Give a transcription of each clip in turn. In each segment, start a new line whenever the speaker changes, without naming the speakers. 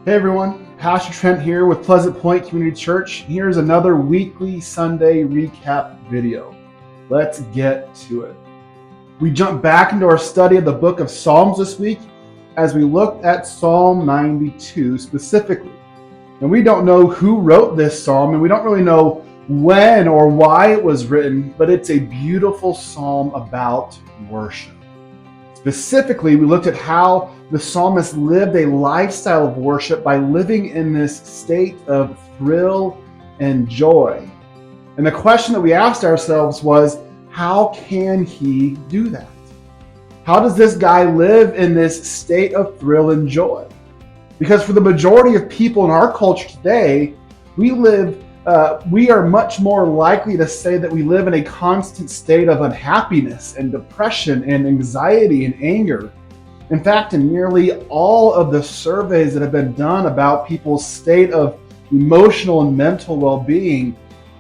Hey everyone, Pastor Trent here with Pleasant Point Community Church. Here's another weekly Sunday recap video. Let's get to it. We jump back into our study of the book of Psalms this week as we looked at Psalm 92 specifically. And we don't know who wrote this psalm, and we don't really know when or why it was written, but it's a beautiful psalm about worship. Specifically, we looked at how the psalmist lived a lifestyle of worship by living in this state of thrill and joy. And the question that we asked ourselves was, how can he do that? How does this guy live in this state of thrill and joy? Because for the majority of people in our culture today, we are much more likely to say that we live in a constant state of unhappiness and depression and anxiety and anger. In fact, in nearly all of the surveys that have been done about people's state of emotional and mental well-being,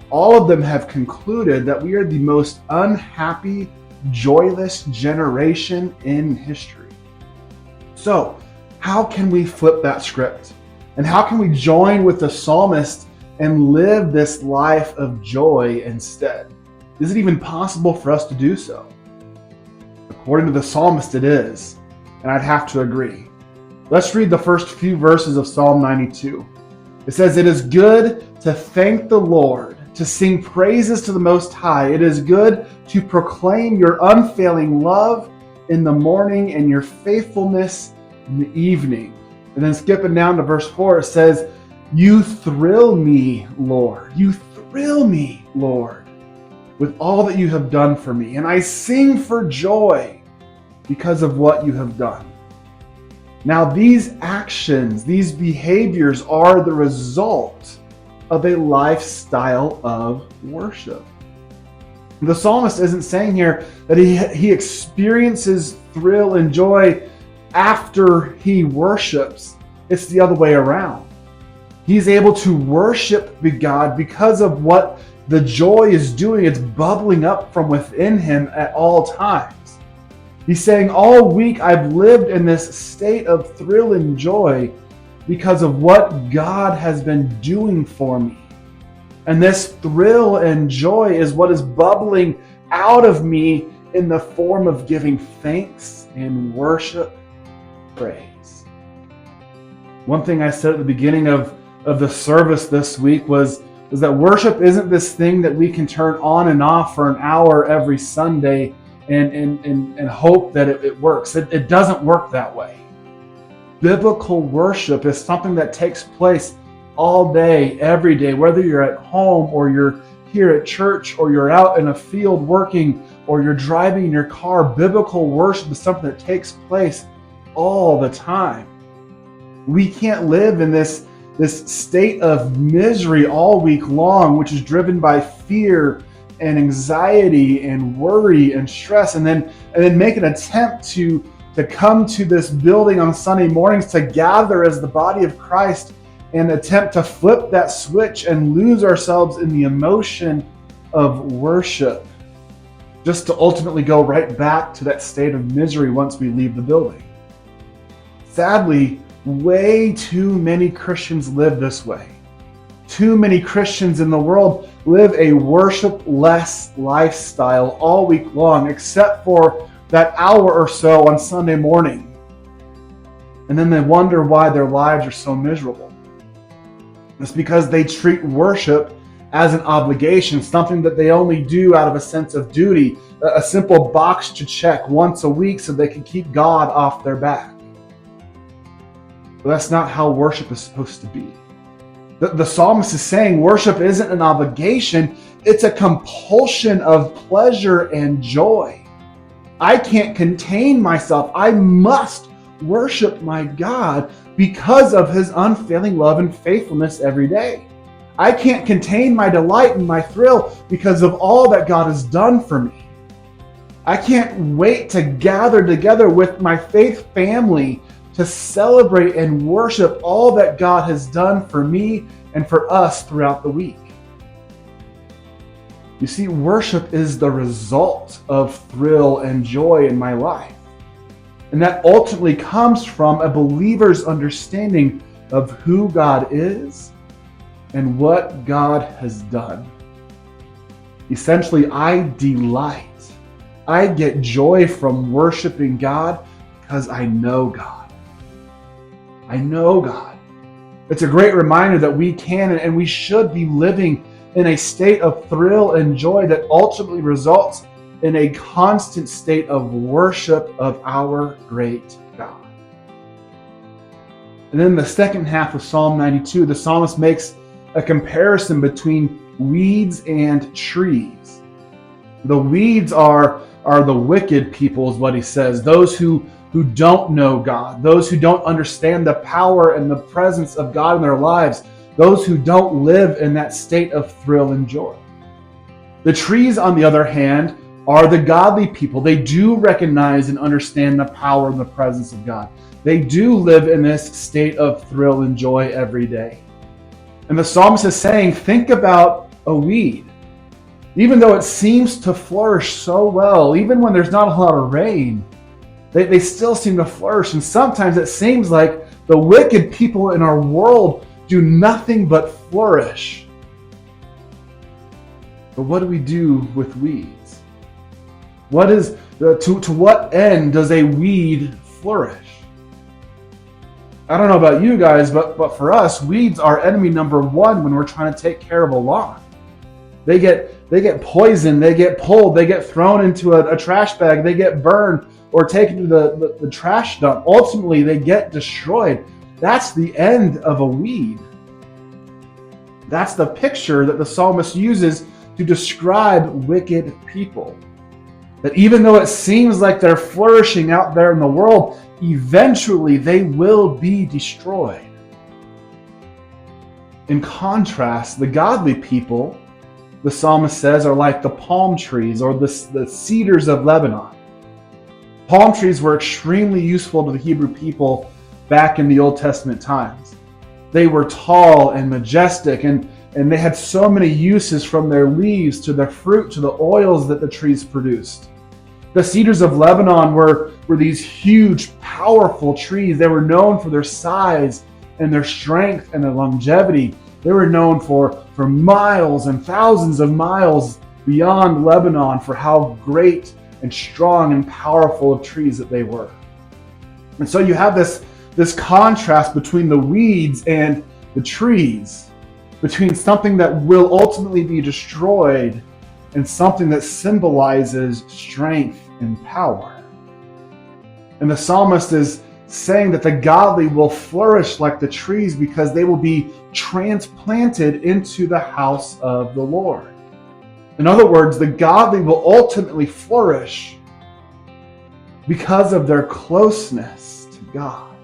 all of them have concluded that we are the most unhappy, joyless generation in history. So, how can we flip that script? And how can we join with the psalmist and live this life of joy instead? Is it even possible for us to do so? According to the psalmist, it is, and I'd have to agree. Let's read the first few verses of Psalm 92. It says, "It is good to thank the Lord, to sing praises to the Most High. It is good to proclaim your unfailing love in the morning and your faithfulness in the evening." And then skipping down to verse 4, it says, "You thrill me, Lord. You thrill me, Lord, with all that you have done for me. And I sing for joy because of what you have done." Now, these actions, these behaviors are the result of a lifestyle of worship. The psalmist isn't saying here that he experiences thrill and joy after he worships. It's the other way around. He's able to worship God because of what the joy is doing. It's bubbling up from within him at all times. He's saying, all week I've lived in this state of thrill and joy because of what God has been doing for me. And this thrill and joy is what is bubbling out of me in the form of giving thanks and worship, praise. One thing I said at the beginning of the service this week was that worship isn't this thing that we can turn on and off for an hour every Sunday and hope that it works. It doesn't work that way. Biblical worship is something that takes place all day, every day, whether you're at home or you're here at church or you're out in a field working or you're driving in your car. Biblical worship is something that takes place all the time. We can't live in this state of misery all week long, which is driven by fear and anxiety and worry and stress, and then make an attempt to come to this building on Sunday mornings to gather as the body of Christ and attempt to flip that switch and lose ourselves in the emotion of worship, just to ultimately go right back to that state of misery once we leave the building. Sadly, way too many Christians live this way. Too many Christians in the world live a worship-less lifestyle all week long, except for that hour or so on Sunday morning. And then they wonder why their lives are so miserable. It's because they treat worship as an obligation, something that they only do out of a sense of duty, a simple box to check once a week so they can keep God off their back. But that's not how worship is supposed to be. The psalmist is saying worship isn't an obligation, it's a compulsion of pleasure and joy. I can't contain myself. I must worship my God because of his unfailing love and faithfulness every day. I can't contain my delight and my thrill because of all that God has done for me. I can't wait to gather together with my faith family to celebrate and worship all that God has done for me and for us throughout the week. You see, worship is the result of thrill and joy in my life. And that ultimately comes from a believer's understanding of who God is and what God has done. Essentially, I delight. I get joy from worshiping God because I know God. I know God. It's a great reminder that we can and we should be living in a state of thrill and joy that ultimately results in a constant state of worship of our great God. And then the second half of Psalm 92, the psalmist makes a comparison between weeds and trees. The weeds are the wicked people, is what he says. Those who don't know God, those who don't understand the power and the presence of God in their lives, those who don't live in that state of thrill and joy. The trees, on the other hand, are the godly people. They do recognize and understand the power and the presence of God. They do live in this state of thrill and joy every day. And the psalmist is saying, think about a weed. Even though it seems to flourish so well, even when there's not a lot of rain, they still seem to flourish. And sometimes it seems like the wicked people in our world do nothing but flourish. But what do we do with weeds? What is to what end does a weed flourish? I don't know about you guys, but for us, weeds are enemy number one when we're trying to take care of a lawn. They get poisoned, they get pulled, they get thrown into a trash bag, they get burned or taken to the trash dump. Ultimately, they get destroyed. That's the end of a weed. That's the picture that the psalmist uses to describe wicked people. That even though it seems like they're flourishing out there in the world, eventually they will be destroyed. In contrast, the godly people, the psalmist says, are like the palm trees or the cedars of Lebanon. Palm trees were extremely useful to the Hebrew people back in the Old Testament times. They were tall and majestic, and they had so many uses, from their leaves to their fruit to the oils that the trees produced. The cedars of Lebanon were these huge, powerful trees. They were known for their size and their strength and their longevity. They were known for miles and thousands of miles beyond Lebanon for how great and strong and powerful of trees that they were. And so you have this contrast between the weeds and the trees, between something that will ultimately be destroyed and something that symbolizes strength and power. And the psalmist is saying that the godly will flourish like the trees because they will be transplanted into the house of the Lord. In other words, the godly will ultimately flourish because of their closeness to God.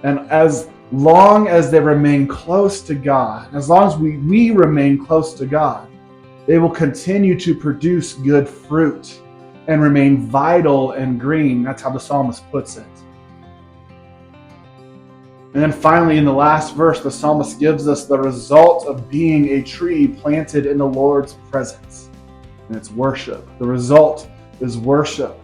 And as long as they remain close to God, as long as we remain close to God, they will continue to produce good fruit and remain vital and green. That's how the psalmist puts it. And then finally, in the last verse, the psalmist gives us the result of being a tree planted in the Lord's presence. And it's worship. The result is worship.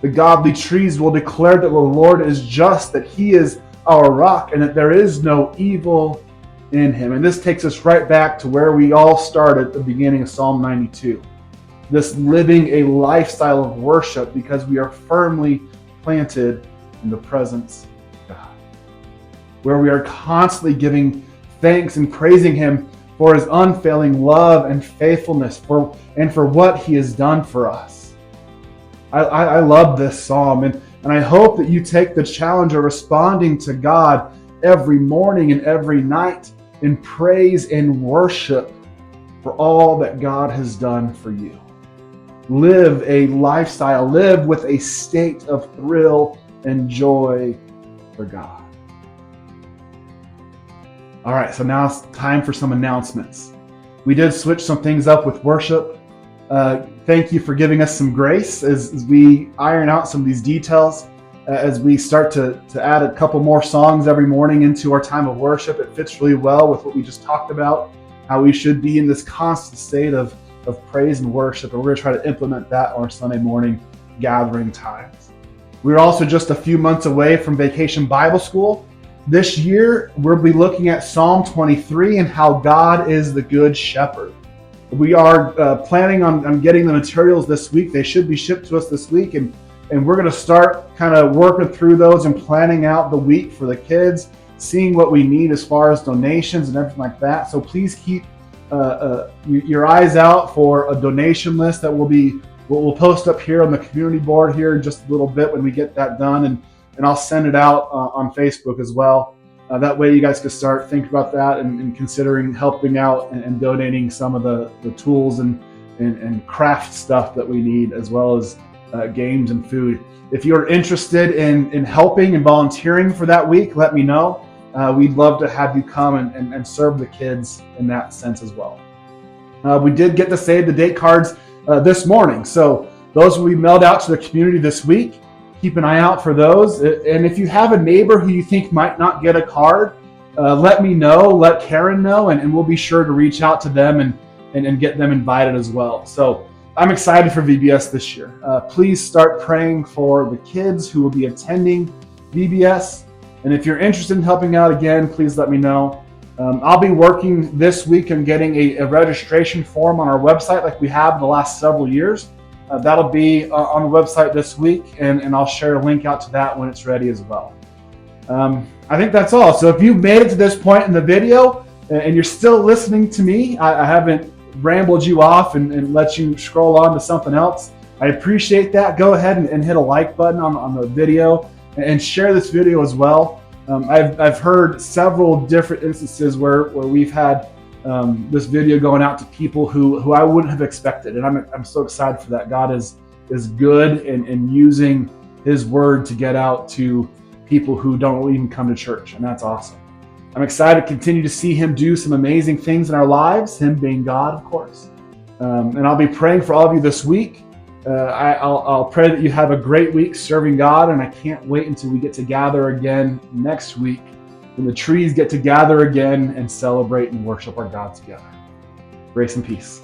The godly trees will declare that the Lord is just, that He is our rock, and that there is no evil in Him. And this takes us right back to where we all started at the beginning of Psalm 92. This living a lifestyle of worship because we are firmly planted in the presence of God, where we are constantly giving thanks and praising Him for His unfailing love and faithfulness and for what He has done for us. I love this psalm, and I hope that you take the challenge of responding to God every morning and every night in praise and worship for all that God has done for you. Live a lifestyle, live with a state of thrill and joy for God. All right, so now it's time for some announcements. We did switch some things up with worship. Thank you for giving us some grace as we iron out some of these details. As we start to add a couple more songs every morning into our time of worship, it fits really well with what we just talked about, how we should be in this constant state of praise and worship. And we're going to try to implement that on our Sunday morning gathering times. We're also just a few months away from Vacation Bible School. This year, we'll be looking at Psalm 23 and how God is the good shepherd. We are planning on getting the materials this week. They should be shipped to us this week, and we're going to start kind of working through those and planning out the week for the kids, seeing what we need as far as donations and everything like that. So please keep your eyes out for a donation list that we'll post up here on the community board here in just a little bit when we get that done, and I'll send it out on Facebook as well. That way you guys can start thinking about that and considering helping out and donating some of the tools and craft stuff that we need, as well as games and food. If you're interested in helping and volunteering for that week, let me know. We'd love to have you come and serve the kids in that sense as well. We did get the save the date cards this morning, so those will be mailed out to the community this week. Keep an eye out for those. And if you have a neighbor who you think might not get a card, let me know, let Karen know, and we'll be sure to reach out to them and get them invited as well. So I'm excited for VBS this year. Please start praying for the kids who will be attending VBS. And if you're interested in helping out, again, please let me know. I'll be working this week on getting a registration form on our website like we have in the last several years. That'll be on the website this week, and I'll share a link out to that when it's ready as well. I think that's all. So if you've made it to this point in the video and you're still listening to me, I haven't rambled you off and let you scroll on to something else. I appreciate that. Go ahead and hit a like button on the video and share this video as well. I've heard several different instances where we've had this video going out to people who I wouldn't have expected, and I'm so excited for that. God is good in using His word to get out to people who don't even come to church, and that's awesome. I'm excited to continue to see Him do some amazing things in our lives, Him being God, of course. And I'll be praying for all of you this week. I'll pray that you have a great week serving God, and I can't wait until we get to gather again next week, when the trees get to gather again and celebrate and worship our God together. Grace and peace.